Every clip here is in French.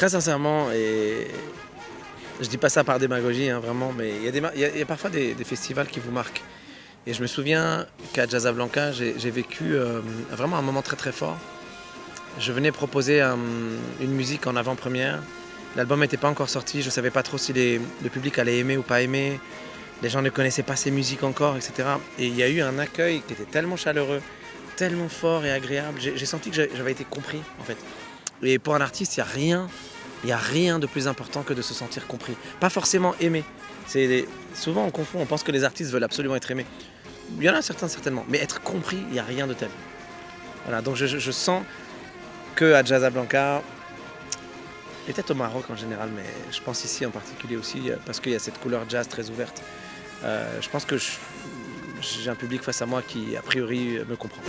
très sincèrement, et je dis pas ça par démagogie, hein, vraiment, mais il y a parfois des festivals qui vous marquent. Et je me souviens qu'à Jazzablanca, j'ai vécu vraiment un moment très très fort. Je venais proposer une musique en avant-première. L'album n'était pas encore sorti, je ne savais pas trop si le public allait aimer ou pas aimer. Les gens ne connaissaient pas ces musiques encore, etc. Et il y a eu un accueil qui était tellement chaleureux, tellement fort et agréable. J'ai senti que j'avais été compris, en fait. Et pour un artiste, il y a rien de plus important que de se sentir compris. Pas forcément aimé. Souvent on confond, on pense que les artistes veulent absolument être aimés. Il y en a certains certainement, mais être compris, il n'y a rien de tel. Voilà, donc je sens qu'à Jazzablanca, et peut-être au Maroc en général, mais je pense ici en particulier aussi, parce qu'il y a cette couleur jazz très ouverte. Je pense que j'ai un public face à moi qui, a priori, me comprend.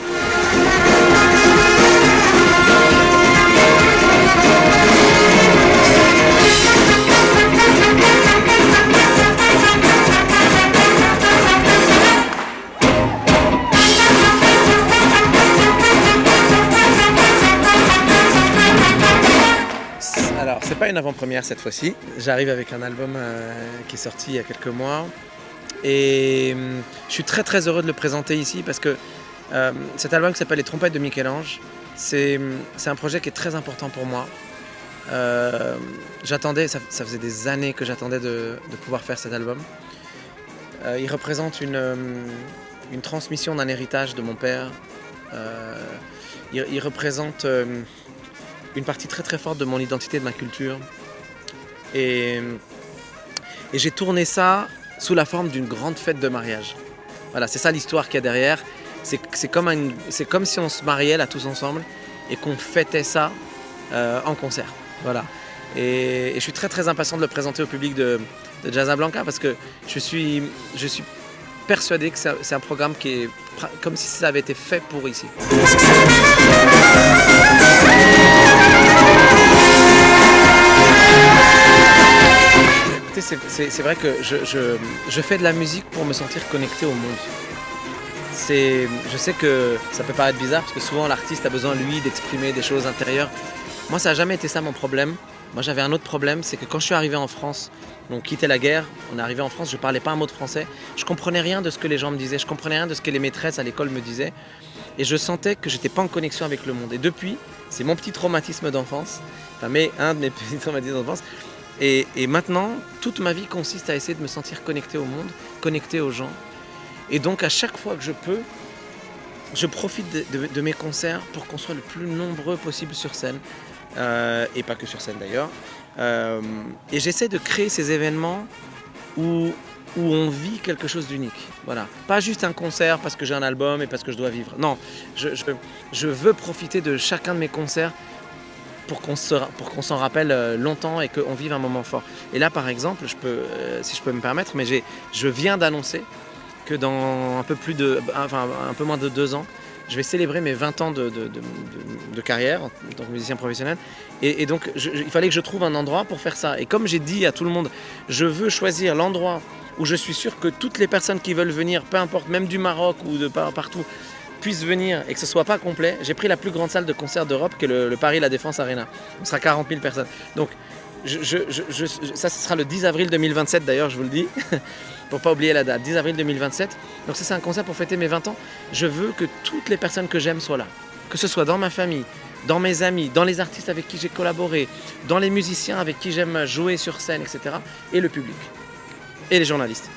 Alors, c'est pas une avant-première cette fois-ci. J'arrive avec un album qui est sorti il y a quelques mois. Et je suis très très heureux de le présenter ici parce que cet album qui s'appelle Les Trompettes de Michel-Ange, c'est un projet qui est très important pour moi. J'attendais, ça faisait des années que j'attendais de pouvoir faire cet album. Il représente une transmission d'un héritage de mon père. Il représente une partie très très forte de mon identité, de ma culture. Et j'ai tourné ça sous la forme d'une grande fête de mariage. Voilà, c'est ça l'histoire qu'il y a derrière. C'est comme si on se mariait là tous ensemble et qu'on fêtait ça en concert. Voilà. Et je suis très très impatient de le présenter au public de Jazzablanca parce que je suis persuadé que c'est un programme qui est comme si ça avait été fait pour ici. C'est vrai que je fais de la musique pour me sentir connecté au monde. Je sais que ça peut paraître bizarre parce que souvent l'artiste a besoin lui d'exprimer des choses intérieures. Moi ça n'a jamais été ça mon problème. Moi j'avais un autre problème, c'est que quand je suis arrivé en France, on quittait la guerre, on est arrivé en France, je ne parlais pas un mot de français. Je ne comprenais rien de ce que les gens me disaient, je ne comprenais rien de ce que les maîtresses à l'école me disaient. Et je sentais que je n'étais pas en connexion avec le monde. Et depuis, c'est mon petit traumatisme d'enfance, un de mes petits traumatismes d'enfance. Et maintenant, toute ma vie consiste à essayer de me sentir connecté au monde, connecté aux gens. Et donc, à chaque fois que je peux, je profite de mes concerts pour qu'on soit le plus nombreux possible sur scène. Et pas que sur scène d'ailleurs. Et j'essaie de créer ces événements où on vit quelque chose d'unique. Voilà. Pas juste un concert parce que j'ai un album et parce que je dois vivre. Non, je veux profiter de chacun de mes concerts pour qu'on s'en rappelle longtemps et qu'on vive un moment fort. Et là, par exemple, si je peux me permettre, mais je viens d'annoncer que dans un peu moins de 2 ans, je vais célébrer mes 20 ans de carrière en tant que musicien professionnel. Et donc, il fallait que je trouve un endroit pour faire ça. Et comme j'ai dit à tout le monde, je veux choisir l'endroit où je suis sûr que toutes les personnes qui veulent venir, peu importe, même du Maroc ou de partout, puissent venir et que ce ne soit pas complet. J'ai pris la plus grande salle de concert d'Europe qui est le Paris La Défense Arena. On sera 40 000 personnes. Donc ça, ce sera le 10 avril 2027 d'ailleurs, je vous le dis, pour ne pas oublier la date, 10 avril 2027. Donc ça, c'est un concert pour fêter mes 20 ans. Je veux que toutes les personnes que j'aime soient là. Que ce soit dans ma famille, dans mes amis, dans les artistes avec qui j'ai collaboré, dans les musiciens avec qui j'aime jouer sur scène, etc. Et le public. Et les journalistes.